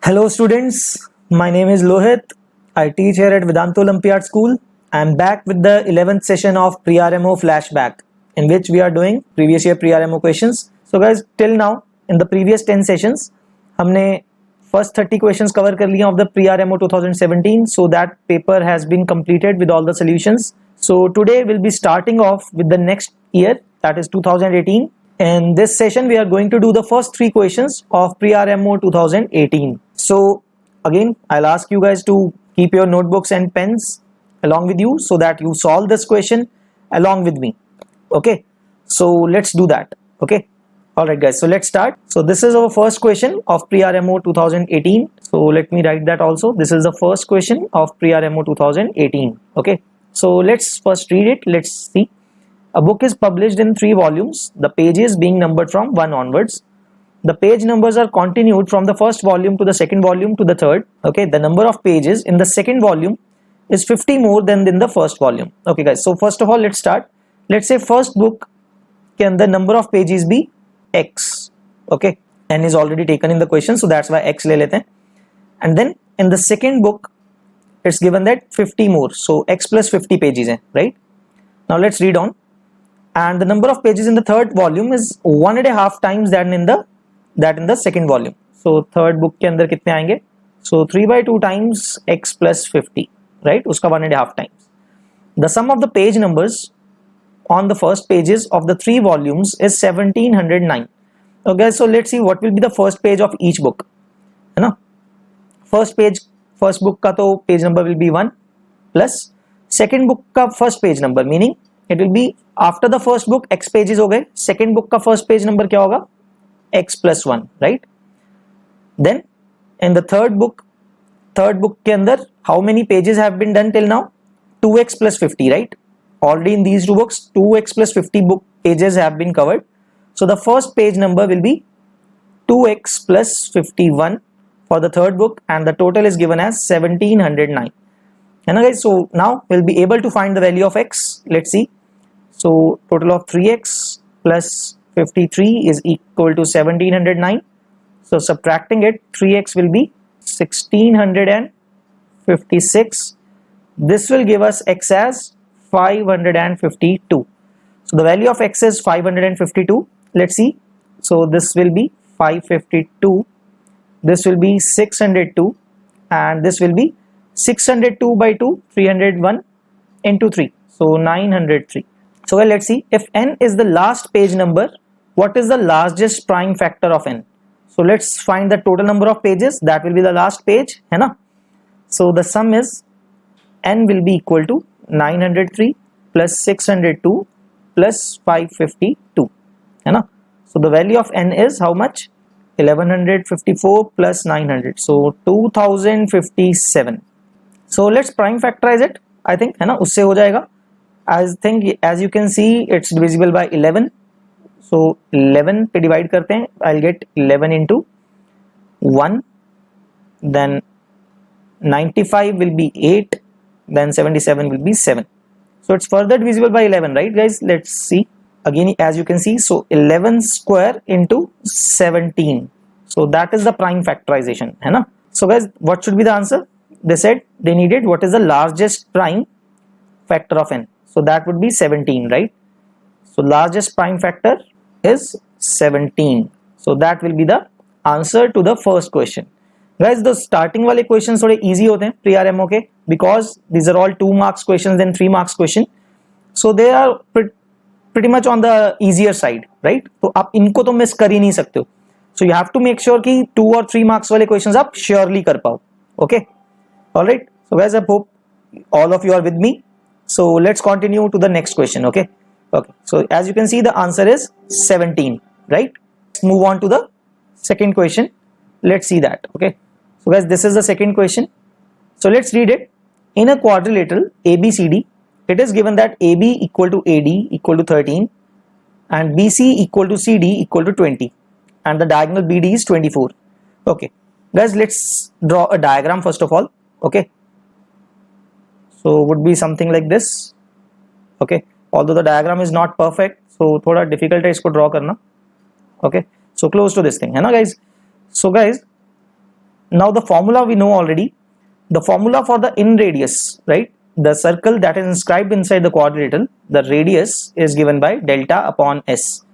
Hello students, my name is Lohit. I teach here at Vedanta Olympiad School. I am back with the 11th session of Pre-RMO Flashback, in which we are doing previous year Pre-RMO questions. So guys, till now in the previous 10 sessions हमने first 30 questions cover कर लिए of the Pre-RMO 2017. So that paper has been completed with all the solutions. So today we'll be starting off with the next year, that is 2018. In this session we are going to do the first 3 questions of Pre-RMO 2018. So again, I'll ask you guys to keep your notebooks and pens along with you so that you solve this question along with me. Okay, so let's do that. Okay, alright guys, so let's start. So this is our first question of Pre-RMO 2018. So let me write that also. This is the first question of Pre-RMO 2018. Okay, so let's first read it. Let's see. A book is published in 3 volumes, the pages being numbered from 1 onwards. The page numbers are continued from the first volume to the second volume to the third. Okay, the number of pages in the second volume is 50 more than in the first volume. Okay guys, so first of all let's start. Let's say first book can the number of pages be x. Okay, n is already taken in the question, so that's why x le lete hain. And then in the second book it's given that 50 more, so x plus 50 pages hai, right? Now let's read on. And the number of pages in the third volume is 1.5 times that in the second volume. So third book के अंदर कितने आएंगे? So 3/2 times x plus 50, right? उसका 1.5 times. The sum of the page numbers on the first pages of the 3 volumes is 1709. Okay, so let's see what will be the first page of each book. है ना? First page, first book का तो page number will be 1 plus second book का first page number, meaning it will be after the first book x pages हो गए, second book का first page number क्या होगा? x plus 1, right? Then in the third book के अंदर how many pages have been done till now? 2x plus 50, right? Already in these 2 books 2x plus 50 book pages have been covered. So the first page number will be 2x plus 51 for the third book, and the total is given as 1709. And guys, so now we'll be able to find the value of x. Let's see. So total of 3x plus 53 is equal to 1709. So subtracting it, 3x will be 1656. This will give us x as 552. So the value of x is 552. Let's see. So this will be 552. This will be 602, and this will be 602 by 2, 301 into 3. So 903. So well, let's see, if n is the last page number, what is the largest prime factor of n? So let's find the total number of pages, that will be the last page, hai na? So the sum is n will be equal to 903 plus 602 plus 552, hai na? So the value of n is how much? 1154 plus 900, so 2057. So let's prime factorize it, I think, है ना, उससे हो जाएगा. I think as you can see it's divisible by 11. So 11 पे divide करते हैं, I'll get 11 into 1, then 95 will be 8, then 77 will be 7. So it's further divisible by 11, right guys? Let's see. Again, as you can see, so 11 square into 17. So that is the prime factorization, है ना? So guys, what should be the answer? They said they needed what is the largest prime factor of n. So that would be 17, right? So largest prime factor is 17. So that will be the answer to the first question. Guys, the starting वाले questions थोड़े easy होते हैं pre-RMO के, because these are all 2 marks questions then 3 marks question. So they are pretty much on the easier side, right? तो आप इनको तो miss कर ही नहीं सकते हो. So you have to make sure कि 2 or 3 marks वाले questions आप surely कर पाओ. Okay? Alright, so guys, I hope all of you are with me. So let's continue to the next question. Okay, so as you can see the answer is 17, right? Let's move on to the second question. Let's see that. Okay, so guys, this is the second question. So let's read it. In a quadrilateral ABCD, it is given that AB equal to AD equal to 13 and BC equal to CD equal to 20 and the diagonal BD is 24. Okay guys, let's draw a diagram first of all. Okay, so would be something like this. Okay, although the diagram is not perfect, so थोड़ा difficult है इसको draw करना. Okay, so close to this thing है ना guys. So guys, Now the formula we know already. The formula for the in radius, right? The circle that is inscribed inside the quadrilateral, the radius is given by delta upon S.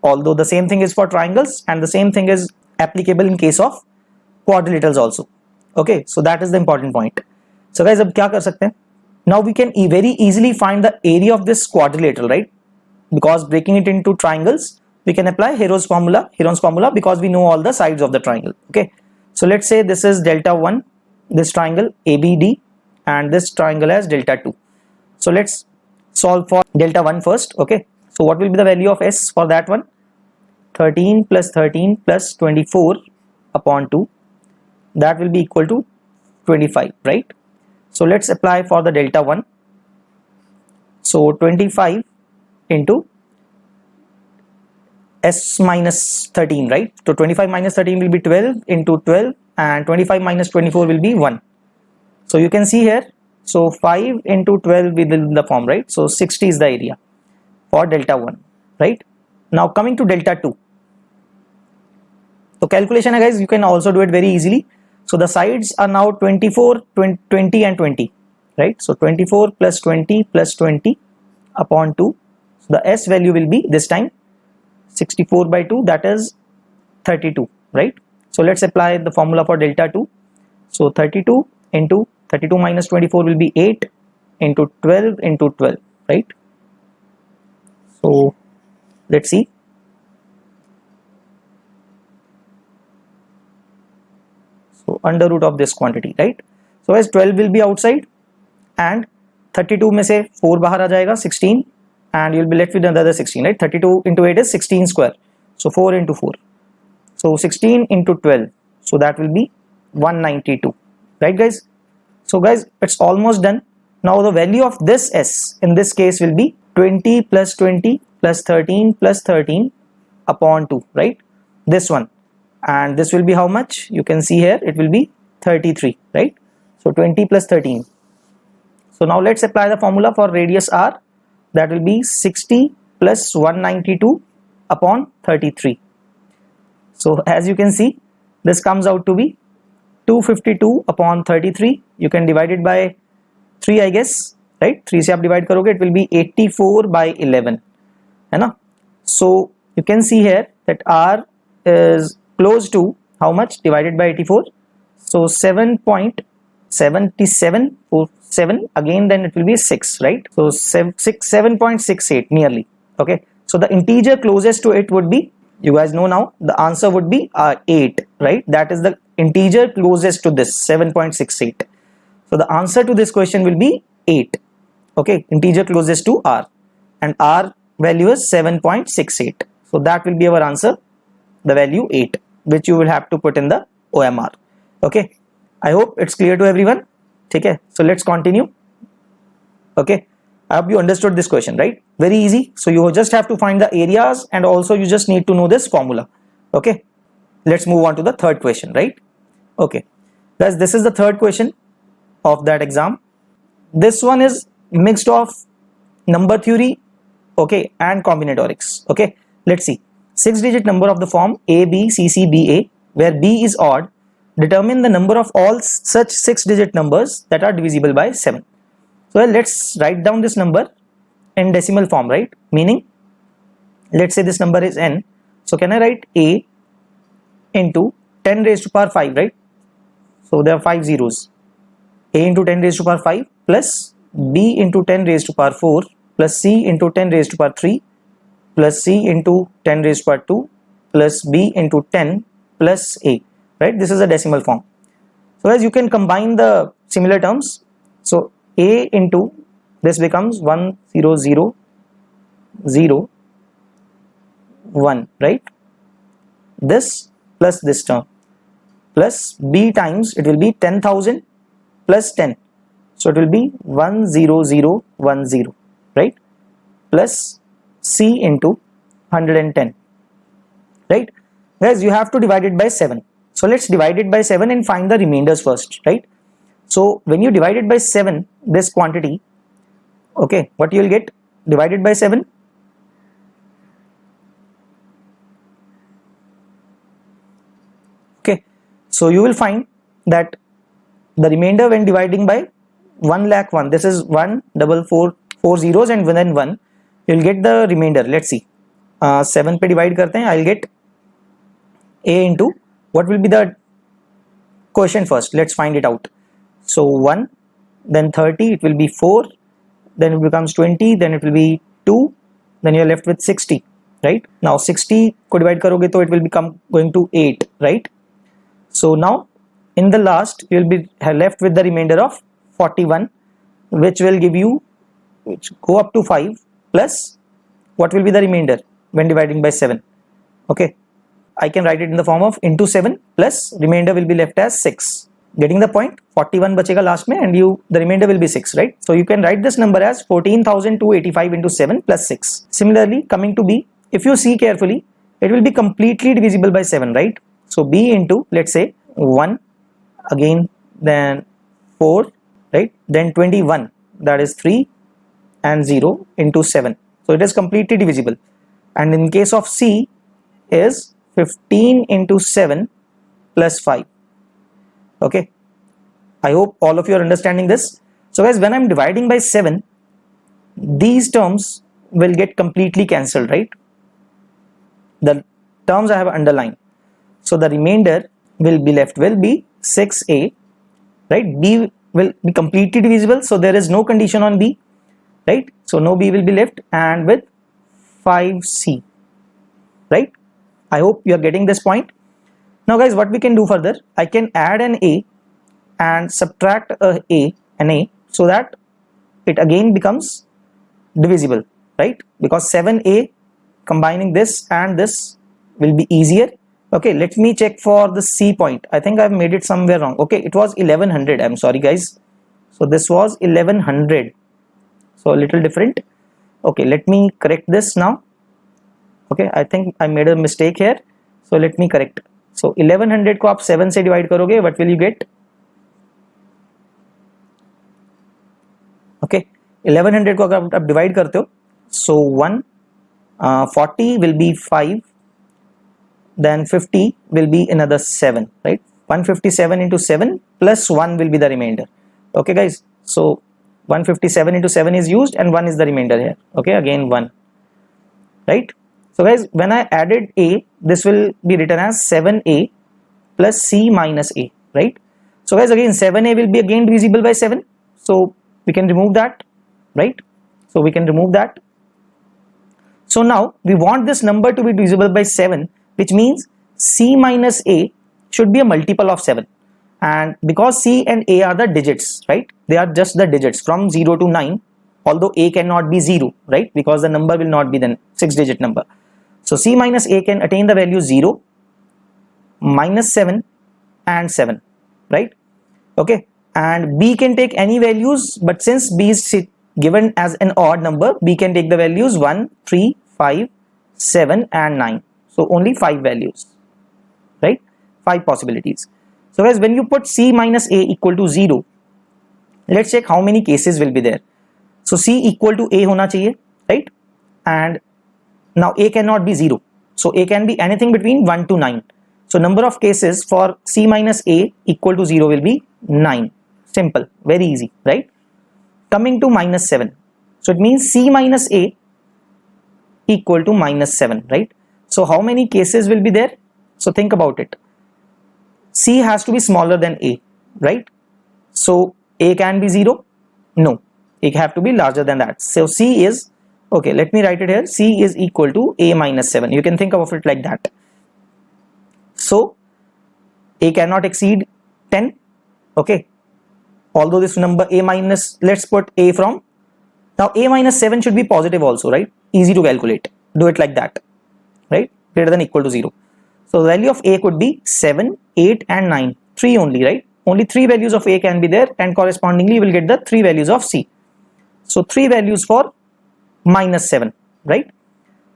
Although the same thing is for triangles and the same thing is applicable in case of quadrilaterals also. Okay, so that is the important point. So guys, अब क्या कर सकते हैं? Now we can very easily find the area of this quadrilateral, right? Because breaking it into triangles, we can apply Heron's formula because we know all the sides of the triangle. Okay, so let's say this is delta 1, this triangle ABD, and this triangle has delta 2. So let's solve for delta 1 first. Okay, so what will be the value of S for that one? 13 plus 13 plus 24 upon 2, that will be equal to 25, right? So let's apply for the delta 1. So 25 into S minus 13, right? So 25 minus 13 will be 12 into 12, and 25 minus 24 will be 1. So you can see here, so 5 into 12 within the form, right? So 60 is the area for delta 1, right? Now coming to delta 2. So calculation, guys, you can also do it very easily. So the sides are now 24, 20 and 20, right? So 24 plus 20 plus 20 upon 2. So the S value will be this time 64 by 2, that is 32, right? So let's apply the formula for delta 2. So 32 into 32 minus 24 will be 8 into 12 into 12, right? So let's see. So under root of this quantity, right? So as 12 will be outside and 32 में से 4 बाहर आ जाएगा, 16, and you'll be left with another 16, right? 32 into 8 is 16 square. So 4 into 4. So 16 into 12. So that will be 192, right guys? So guys, it's almost done. Now the value of this S in this case will be 20 plus 20 plus 13 plus 13 upon 2, right? This one. And this will be how much? You can see here it will be 33, right? So 20 plus 13. So now let's apply the formula for radius R. That will be 60 plus 192 upon 33. So as you can see, this comes out to be 252 upon 33. You can divide it by 3, I guess, right? 3 से आप divide करोगे, it will be 84 by 11, है ना? So you can see here that R is close to how much divided by 84? So 7.77 or 7 again, then it will be 6, right? So 7.68 nearly. Okay, so the integer closest to it would be, you guys know now, the answer would be 8, right? That is the integer closest to this 7.68. So the answer to this question will be 8. Okay, integer closest to R, and R value is 7.68. So that will be our answer, the value 8, which you will have to put in the OMR. Okay, I hope it's clear to everyone. Okay, so let's continue. Okay, I hope you understood this question, right? Very easy. So you just have to find the areas, and also you just need to know this formula. Okay, let's move on to the third question, right? Okay, guys, this is the third question of that exam. This one is mixed of number theory, okay, and combinatorics. Okay, let's see. 6-digit number of the form ABCCBA, where B is odd, determine the number of all such 6-digit numbers that are divisible by 7. So let's write down this number in decimal form, right? Meaning, let's say this number is n. So can I write A into 10 raised to power 5, right? So there are 5 zeros. A into 10 raised to power 5 plus B into 10 raised to power 4 plus C into 10 raised to power 3 plus C into 10 raised to power 2 plus B into 10 plus A, right? This is a decimal form. So as you can combine the similar terms, so A into this becomes 1 0 0 0 1, right? This plus this term plus B times, it will be 10,000 plus 10, so it will be 1 0 0 1 0, right? Plus C into 110, right? Guys, you have to divide it by 7. So let's divide it by 7 and find the remainders first, right? So when you divide it by 7, this quantity, okay, what you will get divided by 7? Okay, So you will find that the remainder when dividing by 1,01,000, this is 1,444 zeros and then 1, you will get the remainder. Let's see, 7 पे divide करते हैं. I'll get a into what will be the quotient first. Let's find it out. So 1, then 30, it will be 4, then it becomes 20, then it will be 2, then you're left with 60, right? Now 60 को divide करोगे तो it will become going to 8, right? So now in the last you will be left with the remainder of 41, which will give you, which go up to 5 plus what will be the remainder when dividing by 7. Okay, I can write it in the form of into 7 plus remainder will be left as 6. Getting the point? 41 बचेगा last में and the remainder will be 6, right? So you can write this number as 14,285 into 7 plus 6. Similarly, coming to B, if you see carefully, it will be completely divisible by 7, right? So B into, let's say, 1, again then 4, right? Then 21, that is 3 and 0 into 7. So it is completely divisible. And in case of C is 15 into 7 plus 5. Okay, I hope all of you are understanding this. So guys, when I'm dividing by 7, these terms will get completely cancelled, right? The terms I have underlined. So the remainder will be left will be 6a, right? B will be completely divisible, so there is no condition on B, right? So no B will be left, and with 5c, right? I hope you are getting this point. Now guys, what we can do further, I can add an a and subtract an a so that it again becomes divisible, right? Because 7a combining this and this will be easier. Okay, let me check for the C point. I think I've made it somewhere wrong. Okay, it was 1100. I'm sorry guys. So this was 1100. So a little different. Okay, let me correct this now. Okay, I think I made a mistake here. So let me correct. So 1100 को आप 7 से divide करोगे, what will you get? Okay, 1100 को अगर आप divide करते हो, so 40 will be 5, then 50 will be another 7, right? 157 into 7 plus 1 will be the remainder. Okay guys, so 157 into 7 is used and 1 is the remainder here. Okay, again 1, right? So guys, when I added a, this will be written as 7a plus c minus a, right? So guys, again 7a will be again divisible by 7, so we can remove that, right? So we can remove that. So now we want this number to be divisible by 7, which means c minus a should be a multiple of 7, and because c and a are the digits, right? They are just the digits from 0 to 9, although a cannot be 0, right? Because the number will not be the 6-digit number. So c minus a can attain the value 0, minus 7 and 7, right? Okay, and b can take any values, but since b is given as an odd number, b can take the values 1, 3, 5, 7 and 9. So only 5 values, right? 5 possibilities. So guys, when you put c minus a equal to 0, let's check how many cases will be there. So c equal to a होना चाहिए, right? And now a cannot be 0, so a can be anything between 1 to 9. So number of cases for c minus a equal to 0 will be 9. Simple, very easy, right? Coming to minus 7, so it means c minus a equal to minus 7, right? So how many cases will be there? So think about it. C has to be smaller than a, right? So a can be 0? No, it have to be larger than that. So c is, okay, let me write it here. C is equal to a minus 7. You can think of it like that. So a cannot exceed 10. Okay, although this number a minus, let's put a from, now a minus 7 should be positive also, right? Easy to calculate. Do it like that, right? Greater than equal to 0. So the value of a could be 7, 8 and 9. 3 only, right? Only 3 values of a can be there, and correspondingly you will get the 3 values of c. So 3 values for minus 7, right?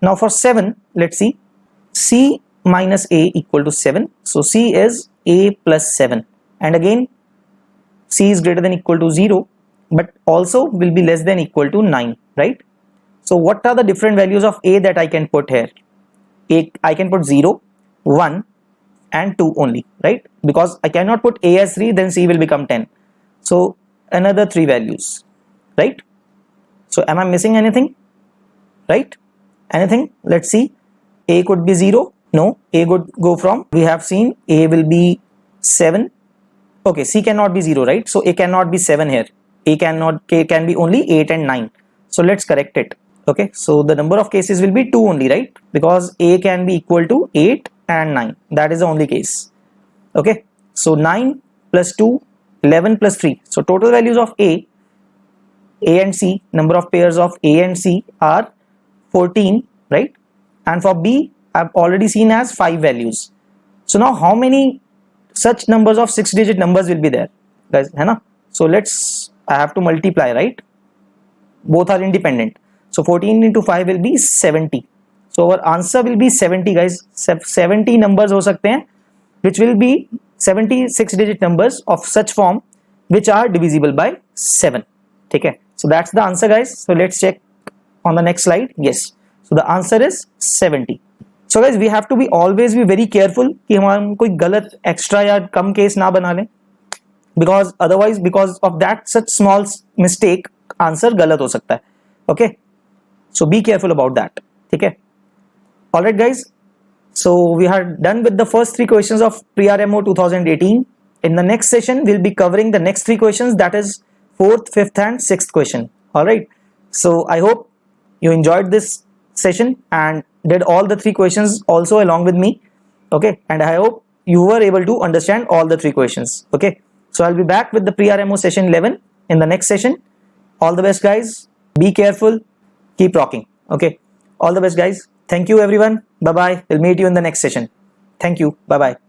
Now for 7, let's see, c minus a equal to 7. So c is a plus 7, and again c is greater than equal to 0, but also will be less than equal to 9, right? So what are the different values of a that I can put here? I can put 0, 1, and 2 only, right? Because I cannot put A as 3, then C will become 10. So another 3 values, right? So am I missing anything? Right? Anything? Let's see. A could be 0. No, A would go from, we have seen A will be 7. Okay, C cannot be 0, right? So A cannot be 7 here. K can be only 8 and 9. So let's correct it. Okay, so the number of cases will be 2 only, right? Because A can be equal to 8 and 9. That is the only case. Okay, so 9 plus 2, 11 plus 3. So total values of A and C, number of pairs of A and C are 14, right? And for B, I've already seen as 5 values. So now how many such numbers of 6-digit numbers will be there, guys? Hai na? So I have to multiply, right? Both are independent. So 14 into 5 will be 70. So our answer will be 70, guys. 70 numbers ho sakte hain, which will be 76-digit numbers of such form which are divisible by 7. Okay, so that's the answer, guys. So let's check on the next slide. Yes, so the answer is 70. So guys, we have to be always be very careful कि हम कोई गलत extra या कम case ना बना लें, because otherwise because of that such small mistake answer गलत हो सकता है. Okay, so be careful about that. ठीक है. Alright guys, so we are done with the first 3 questions of Pre-RMO 2018. In the next session we'll be covering the next 3 questions, that is 4th, 5th and 6th question. Alright, so I hope you enjoyed this session and did all the 3 questions also along with me. Okay, and I hope you were able to understand all the 3 questions. Okay, so I'll be back with the Pre-RMO session 11 in the next session. All the best guys, be careful, keep rocking. Okay, all the best guys. Thank you everyone. Bye bye. We'll meet you in the next session. Thank you. Bye bye.